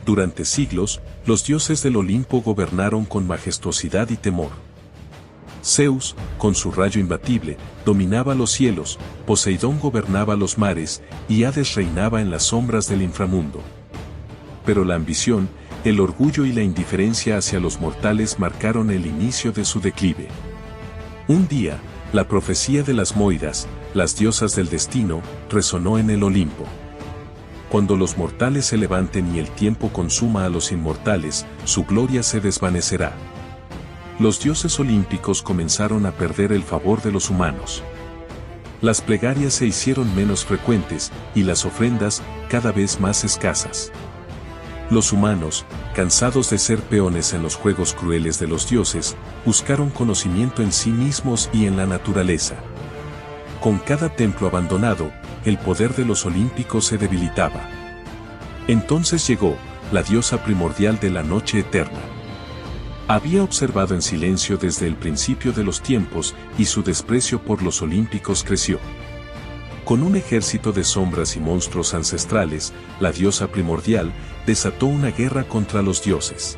Durante siglos, los dioses del Olimpo gobernaron con majestuosidad y temor. Zeus, con su rayo imbatible, dominaba los cielos, Poseidón gobernaba los mares, y Hades reinaba en las sombras del inframundo. Pero la ambición, el orgullo y la indiferencia hacia los mortales marcaron el inicio de su declive. Un día, la profecía de las Moiras, las diosas del destino, resonó en el Olimpo. Cuando los mortales se levanten y el tiempo consuma a los inmortales, su gloria se desvanecerá. Los dioses olímpicos comenzaron a perder el favor de los humanos. Las plegarias se hicieron menos frecuentes, y las ofrendas, cada vez más escasas. Los humanos, cansados de ser peones en los juegos crueles de los dioses, buscaron conocimiento en sí mismos y en la naturaleza. Con cada templo abandonado, el poder de los olímpicos se debilitaba. Entonces llegó, la diosa primordial de la noche eterna. Había observado en silencio desde el principio de los tiempos, y su desprecio por los olímpicos creció. Con un ejército de sombras y monstruos ancestrales, la diosa primordial desató una guerra contra los dioses.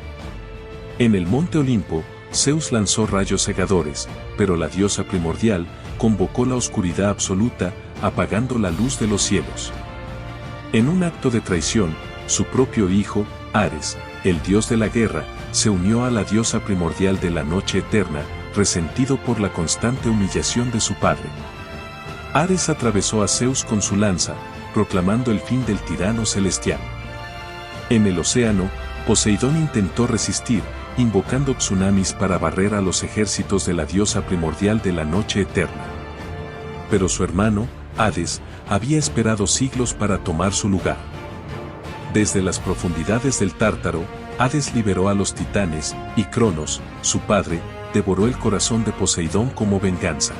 En el monte Olimpo, Zeus lanzó rayos cegadores, pero la diosa primordial convocó la oscuridad absoluta, apagando la luz de los cielos. En un acto de traición, su propio hijo, Ares, el dios de la guerra, se unió a la diosa primordial de la noche eterna, resentido por la constante humillación de su padre. Ares atravesó a Zeus con su lanza, proclamando el fin del tirano celestial. En el océano, Poseidón intentó resistir, invocando tsunamis para barrer a los ejércitos de la diosa primordial de la noche eterna. Pero su hermano, Hades, había esperado siglos para tomar su lugar. Desde las profundidades del Tártaro, Hades liberó a los titanes, y Cronos, su padre, devoró el corazón de Poseidón como venganza.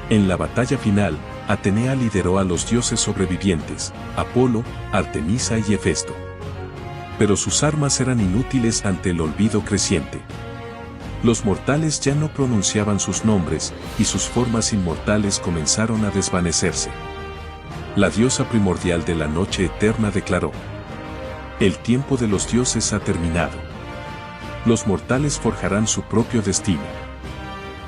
En la batalla final, Atenea lideró a los dioses sobrevivientes, Apolo, Artemisa y Hefesto. Pero sus armas eran inútiles ante el olvido creciente. Los mortales ya no pronunciaban sus nombres, y sus formas inmortales comenzaron a desvanecerse. La diosa primordial de la noche eterna declaró: el tiempo de los dioses ha terminado. Los mortales forjarán su propio destino.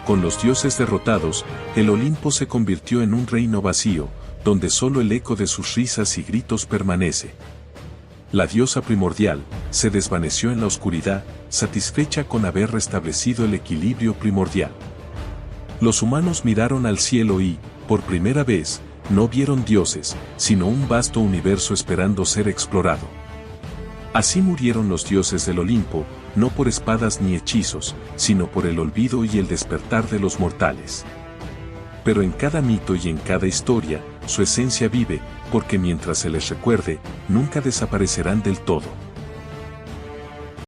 Con los dioses derrotados, el Olimpo se convirtió en un reino vacío, donde solo el eco de sus risas y gritos permanece. La diosa primordial se desvaneció en la oscuridad, satisfecha con haber restablecido el equilibrio primordial. Los humanos miraron al cielo y, por primera vez, no vieron dioses, sino un vasto universo esperando ser explorado. Así murieron los dioses del Olimpo, no por espadas ni hechizos, sino por el olvido y el despertar de los mortales. Pero en cada mito y en cada historia, su esencia vive, porque mientras se les recuerde, nunca desaparecerán del todo.